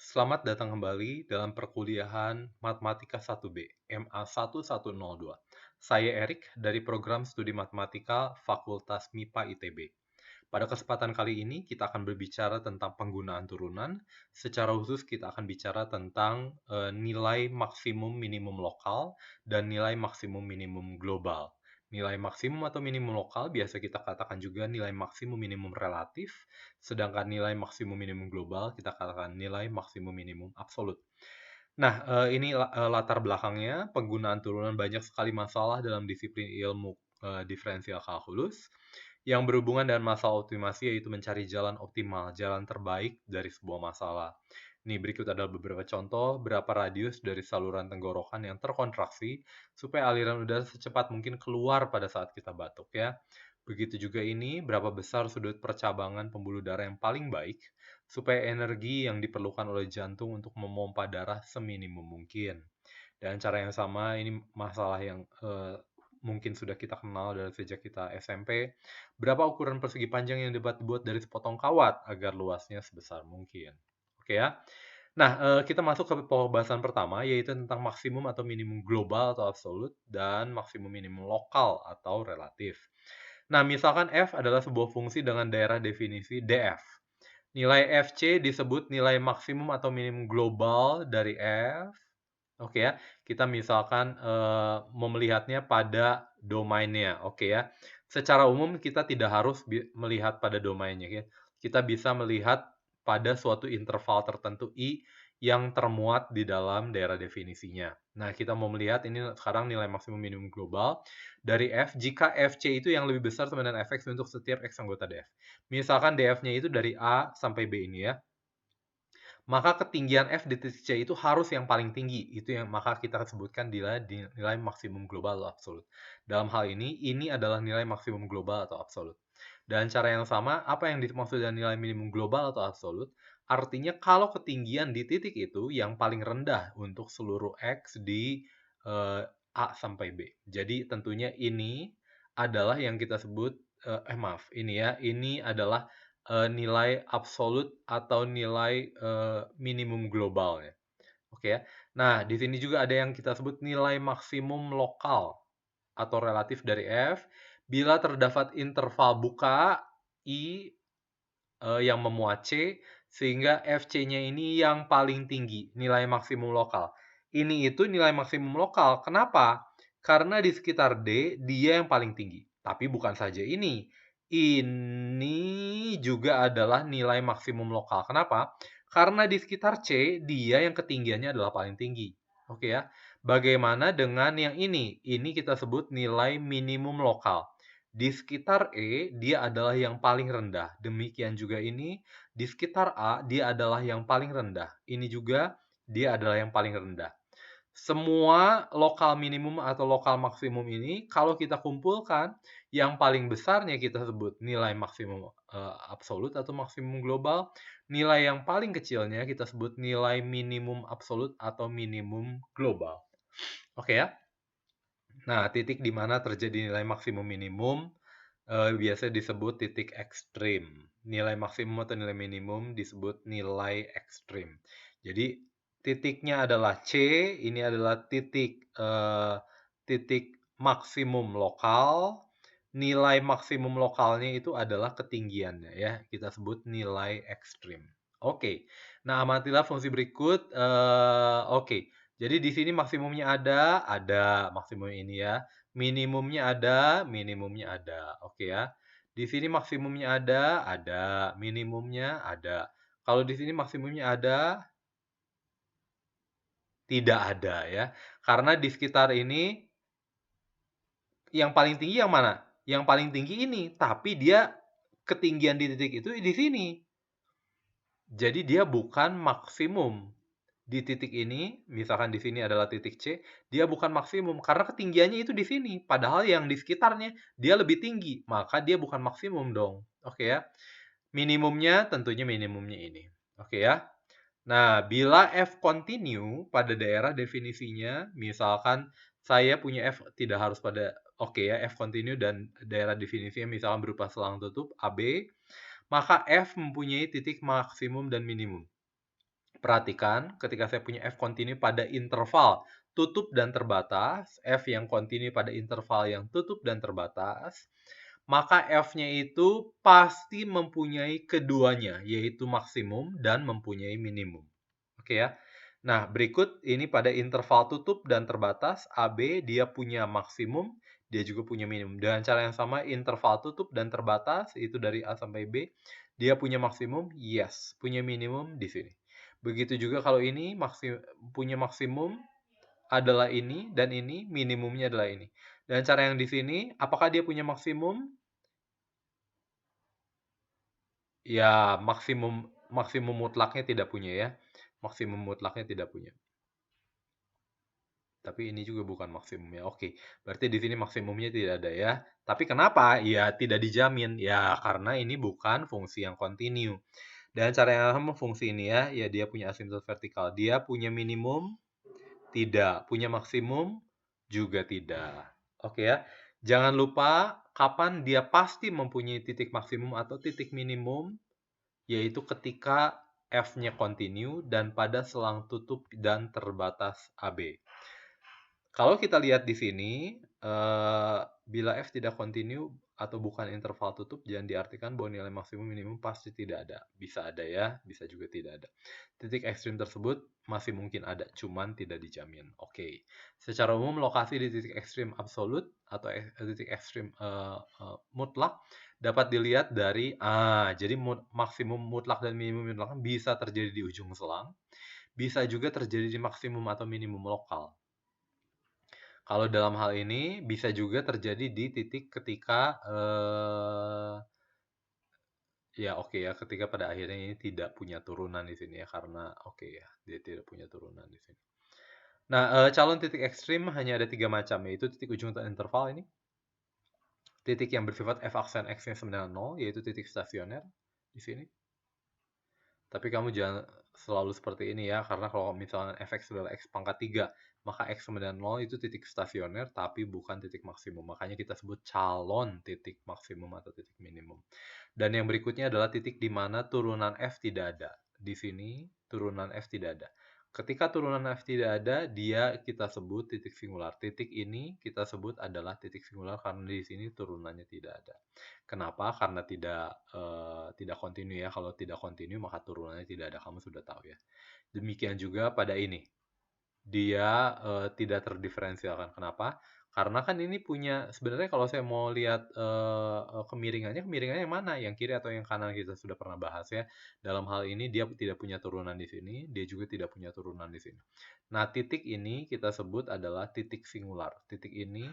Selamat datang kembali dalam perkuliahan Matematika 1B, MA1102. Saya Erik dari program studi matematika Fakultas MIPA ITB. Pada kesempatan kali ini kita akan berbicara tentang penggunaan turunan. Secara khusus kita akan bicara tentang nilai maksimum minimum lokal dan nilai maksimum minimum global. Nilai maksimum atau minimum lokal biasa kita katakan juga nilai maksimum minimum relatif, sedangkan nilai maksimum minimum global kita katakan nilai maksimum minimum absolut. Nah, ini latar belakangnya, penggunaan turunan banyak sekali masalah dalam disiplin ilmu diferensial kalkulus yang berhubungan dengan masalah optimasi, yaitu mencari jalan optimal, jalan terbaik dari sebuah masalah. Nih, berikut adalah beberapa contoh berapa radius dari saluran tenggorokan yang terkontraksi supaya aliran udara secepat mungkin keluar pada saat kita batuk ya. Begitu juga ini, berapa besar sudut percabangan pembuluh darah yang paling baik supaya energi yang diperlukan oleh jantung untuk memompa darah seminimum mungkin. Dan cara yang sama, ini masalah yang mungkin sudah kita kenal dari sejak kita SMP. Berapa ukuran persegi panjang yang dapat dibuat dari sepotong kawat agar luasnya sebesar mungkin? Oke ya. Nah, kita masuk ke pembahasan pertama, yaitu tentang maksimum atau minimum global atau absolut, dan maksimum minimum lokal atau relatif. Nah, misalkan f adalah sebuah fungsi dengan daerah definisi df. Nilai fc disebut nilai maksimum atau minimum global dari f. Oke ya, kita misalkan mau melihatnya pada domainnya, oke ya. Secara umum kita tidak harus melihat pada domainnya ya. Kita bisa melihat pada suatu interval tertentu I yang termuat di dalam daerah definisinya. Nah, kita mau melihat ini sekarang nilai maksimum minimum global dari F jika Fc itu yang lebih besar sama dengan Fx untuk setiap X anggota Df. Misalkan Df-nya itu dari A sampai B ini ya, maka ketinggian F di titik C itu harus yang paling tinggi. Itu yang maka kita sebutkan nilai maksimum global atau absolut. Dalam hal ini adalah nilai maksimum global atau absolut. Dan cara yang sama, apa yang dimaksud dengan nilai minimum global atau absolut? Artinya kalau ketinggian di titik itu yang paling rendah untuk seluruh X di A sampai B. Jadi tentunya ini adalah yang kita sebut, maaf, ini ya, ini adalah nilai absolut atau nilai minimum global ya. Oke ya. Nah, di sini juga ada yang kita sebut nilai maksimum lokal atau relatif dari F bila terdapat interval buka I yang memuat C sehingga FC-nya ini yang paling tinggi, nilai maksimum lokal. Ini itu nilai maksimum lokal. Kenapa? Karena di sekitar D dia yang paling tinggi. Tapi bukan saja ini. Ini juga adalah nilai maksimum lokal. Kenapa? Karena di sekitar C dia yang ketinggiannya adalah paling tinggi. Oke ya. Bagaimana dengan yang ini? Ini kita sebut nilai minimum lokal. Di sekitar E, dia adalah yang paling rendah. Demikian juga ini, di sekitar A, dia adalah yang paling rendah. Ini juga, dia adalah yang paling rendah. Semua lokal minimum atau lokal maksimum ini, kalau kita kumpulkan, yang paling besarnya kita sebut nilai maksimum absolut atau maksimum global. Nilai yang paling kecilnya kita sebut nilai minimum absolut atau minimum global. Oke ya? Nah, titik di mana terjadi nilai maksimum minimum biasa disebut titik ekstrim. Nilai maksimum atau nilai minimum disebut nilai ekstrim. Jadi titiknya adalah C, ini adalah titik maksimum lokal. Nilai maksimum lokalnya itu adalah ketinggiannya ya. Kita sebut nilai ekstrim. Oke. Nah, amatilah fungsi berikut. Oke. Jadi di sini maksimumnya ada maksimum ini ya. Minimumnya ada, minimumnya ada. Oke ya. Di sini maksimumnya ada, minimumnya ada. Kalau di sini maksimumnya ada, tidak ada ya. Karena di sekitar ini yang paling tinggi yang mana? Yang paling tinggi ini, tapi dia ketinggian di titik itu di sini. Jadi dia bukan maksimum. Di titik ini, misalkan di sini adalah titik C, dia bukan maksimum karena ketinggiannya itu di sini. Padahal yang di sekitarnya dia lebih tinggi, maka dia bukan maksimum dong. Oke ya. Minimumnya tentunya minimumnya ini. Oke ya. Nah, bila F continue pada daerah definisinya, misalkan saya punya F tidak harus pada oke ya, F continue dan daerah definisinya misalkan berupa selang tutup AB, maka F mempunyai titik maksimum dan minimum. Perhatikan ketika saya punya F kontinu pada interval tutup dan terbatas, F yang kontinu pada interval yang tutup dan terbatas, maka F-nya itu pasti mempunyai keduanya, yaitu maksimum dan mempunyai minimum. Oke ya. Nah, berikut ini pada interval tutup dan terbatas, AB dia punya maksimum, dia juga punya minimum. Dengan cara yang sama, interval tutup dan terbatas, itu dari A sampai B, dia punya maksimum, yes. Punya minimum di sini. Begitu juga kalau ini punya maksimum adalah ini, dan ini minimumnya adalah ini. Dan cara yang di sini, apakah dia punya maksimum? Ya, maksimum mutlaknya tidak punya ya. Maksimum mutlaknya tidak punya. Tapi ini juga bukan maksimumnya. Oke, berarti di sini maksimumnya tidak ada ya. Tapi kenapa? Ya, tidak dijamin. Ya, karena ini bukan fungsi yang kontinu. Dan cara yang sama fungsi ini ya, ya dia punya asimtot vertikal. Dia punya minimum? Tidak. Punya maksimum? Juga tidak. Oke ya. Jangan lupa kapan dia pasti mempunyai titik maksimum atau titik minimum, yaitu ketika F-nya kontinu dan pada selang tutup dan terbatas AB. Kalau kita lihat di sini, bila F tidak kontinu atau bukan interval tutup, jangan diartikan bahwa nilai maksimum minimum pasti tidak ada. Bisa ada ya, bisa juga tidak ada. Titik ekstrim tersebut masih mungkin ada, cuman tidak dijamin. Oke. Secara umum, lokasi di titik ekstrim absolut atau titik ekstrim mutlak dapat dilihat dari, jadi maksimum mutlak dan minimum mutlak bisa terjadi di ujung selang, bisa juga terjadi di maksimum atau minimum lokal. Kalau dalam hal ini bisa juga terjadi di titik ketika ya oke ya, ketika pada akhirnya ini tidak punya turunan di sini ya, karena oke ya, dia tidak punya turunan di sini. Nah, calon titik ekstrim hanya ada 3 macam, yaitu titik ujung interval ini, titik yang bersifat f aksen x-nya sama dengan 0, yaitu titik stasioner di sini. Tapi kamu jangan selalu seperti ini ya, karena kalau misalnya fx adalah x pangkat 3, maka x sama dengan 0 itu titik stasioner, tapi bukan titik maksimum. Makanya kita sebut calon titik maksimum atau titik minimum. Dan yang berikutnya adalah titik di mana turunan f tidak ada. Di sini turunan f tidak ada. Ketika turunan f tidak ada, dia kita sebut titik singular. Titik ini kita sebut adalah titik singular karena di sini turunannya tidak ada. Kenapa? Karena tidak kontinu ya. Kalau tidak kontinu maka turunannya tidak ada. Kamu sudah tahu ya. Demikian juga pada ini. Dia tidak terdiferensialkan. Kenapa? Karena kan ini punya sebenarnya kalau saya mau lihat kemiringannya yang mana? Yang kiri atau yang kanan, kita sudah pernah bahas ya. Dalam hal ini dia tidak punya turunan di sini, dia juga tidak punya turunan di sini. Nah, titik ini kita sebut adalah titik singular. Titik ini,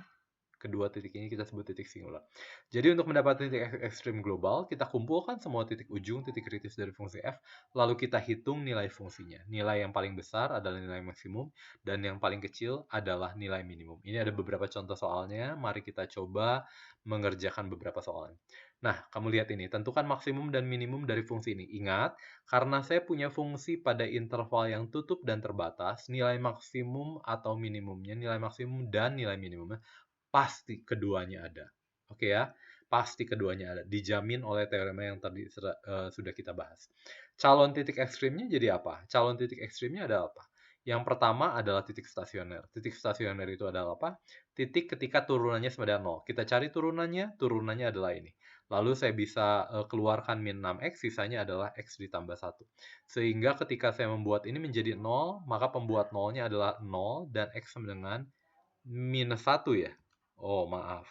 kedua titik ini kita sebut titik singular. Jadi untuk mendapatkan titik ekstrim global, kita kumpulkan semua titik ujung, titik kritis dari fungsi f, lalu kita hitung nilai fungsinya. Nilai yang paling besar adalah nilai maksimum, dan yang paling kecil adalah nilai minimum. Ini ada beberapa contoh soalnya, mari kita coba mengerjakan beberapa soalnya. Nah, kamu lihat ini, tentukan maksimum dan minimum dari fungsi ini. Ingat, karena saya punya fungsi pada interval yang tutup dan terbatas, nilai maksimum atau minimumnya, nilai maksimum dan nilai minimumnya, pasti keduanya ada. Oke ya, pasti keduanya ada. Dijamin oleh teorema yang tadi sudah kita bahas. Calon titik ekstrimnya jadi apa? Calon titik ekstrimnya ada apa? Yang pertama adalah titik stasioner. Titik stasioner itu adalah apa? Titik ketika turunannya sama dengan 0. Kita cari turunannya adalah ini. Lalu saya bisa keluarkan min 6x, sisanya adalah x ditambah 1. Sehingga ketika saya membuat ini menjadi 0, maka pembuat 0-nya adalah 0 dan x sama dengan minus 1 ya. Oh, maaf.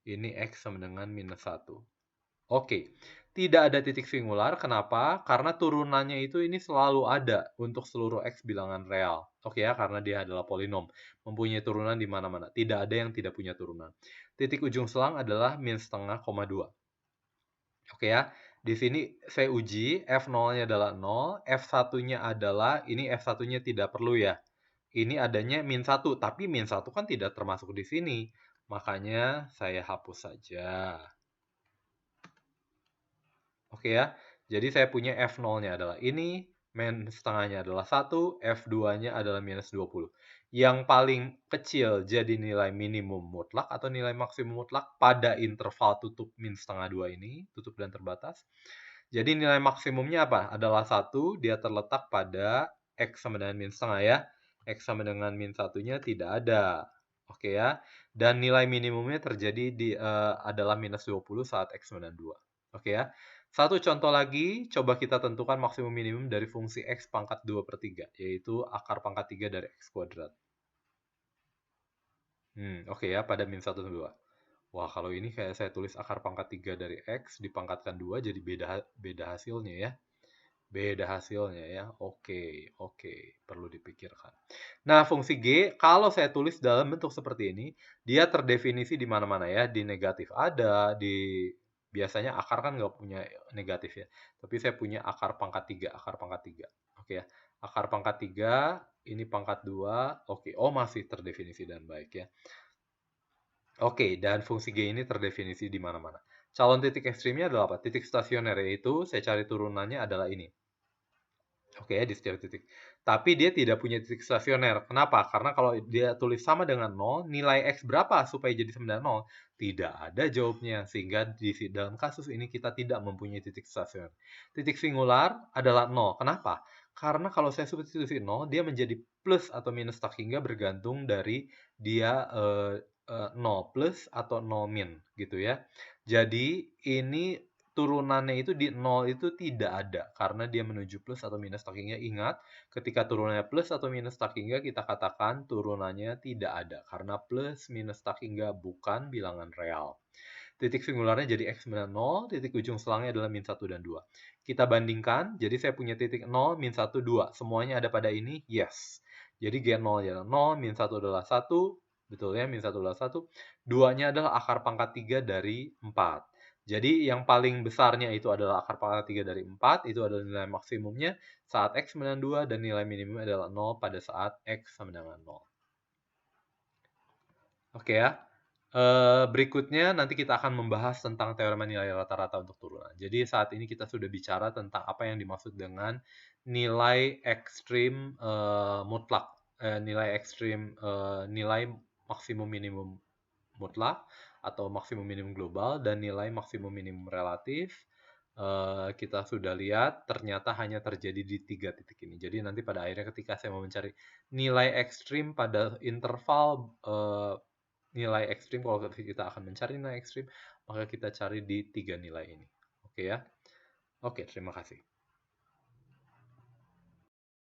Ini X sama dengan minus 1. Oke, tidak ada titik singular. Kenapa? Karena turunannya itu ini selalu ada untuk seluruh X bilangan real. Oke ya, karena dia adalah polinom. Mempunyai turunan di mana-mana. Tidak ada yang tidak punya turunan. Titik ujung selang adalah min setengah, 2. Oke ya, di sini saya uji F0-nya adalah 0, F1-nya adalah, ini F1-nya tidak perlu ya. Ini adanya min 1, tapi min 1 kan tidak termasuk di sini. Makanya saya hapus saja. Oke ya. Jadi saya punya F0-nya adalah ini, min setengahnya adalah 1, F2-nya adalah minus 20. Yang paling kecil jadi nilai minimum mutlak atau nilai maksimum mutlak pada interval tutup min setengah 2 ini, tutup dan terbatas. Jadi nilai maksimumnya apa? Adalah 1, dia terletak pada X sama dengan min setengah ya. X sama dengan min satunya tidak ada. Oke ya. Dan nilai minimumnya terjadi adalah minus 20 saat X sama dengan 2. Oke ya. Satu contoh lagi, coba kita tentukan maksimum minimum dari fungsi X pangkat 2 per 3, yaitu akar pangkat 3 dari X kuadrat. Oke ya, pada min 1 dan 2. Wah, kalau ini kayak saya tulis akar pangkat 3 dari X dipangkatkan 2 jadi beda hasilnya ya. Beda hasilnya ya. Oke, oke, perlu dipikirkan. Nah, fungsi G kalau saya tulis dalam bentuk seperti ini, dia terdefinisi di mana-mana ya. Di negatif ada, biasanya akar kan nggak punya negatif ya. Tapi saya punya akar pangkat 3, akar pangkat 3. Oke ya. Akar pangkat 3, ini pangkat 2. Oke, oh masih terdefinisi dan baik ya. Oke, dan fungsi G ini terdefinisi di mana-mana. Calon titik ekstrimnya adalah apa? Titik stasioner, yaitu saya cari turunannya adalah ini. Oke, di setiap titik. Tapi dia tidak punya titik stasioner. Kenapa? Karena kalau dia tulis sama dengan 0, nilai X berapa supaya jadi 9,0? Tidak ada jawabnya. Sehingga dalam kasus ini kita tidak mempunyai titik stasioner. Titik singular adalah 0. Kenapa? Karena kalau saya substitusi 0, dia menjadi plus atau minus tak hingga bergantung dari dia 0 plus atau 0 min gitu ya. Jadi ini turunannya itu di 0 itu tidak ada, karena dia menuju plus atau minus tak hingga. Ingat, ketika turunannya plus atau minus tak hingga, kita katakan turunannya tidak ada, karena plus minus tak hingga bukan bilangan real. Titik singularnya jadi X min 0, titik ujung selangnya adalah min 1 dan 2. Kita bandingkan, jadi saya punya titik 0, min 1, 2. Semuanya ada pada ini? Yes. Jadi G0 adalah 0, min 1 adalah 1, betul ya, min 1 adalah 1. 2-nya adalah akar pangkat 3 dari 4. Jadi yang paling besarnya itu adalah akar pangkat 3 dari 4, itu adalah nilai maksimumnya saat X sama dengan 2, dan nilai minimumnya adalah 0 pada saat X sama dengan 0. Oke ya. Berikutnya nanti kita akan membahas tentang teorema nilai rata-rata untuk turunan. Jadi saat ini kita sudah bicara tentang apa yang dimaksud dengan nilai ekstrim mutlak, nilai maksimum minimum mutlak atau maksimum minimum global dan nilai maksimum minimum relatif. Kita sudah lihat ternyata hanya terjadi di 3 titik ini. Jadi nanti pada akhirnya ketika saya mau mencari nilai ekstrim pada interval nilai ekstrim, kalau kita akan mencari nilai ekstrim, maka kita cari di 3 nilai ini. Oke ya. Oke, terima kasih.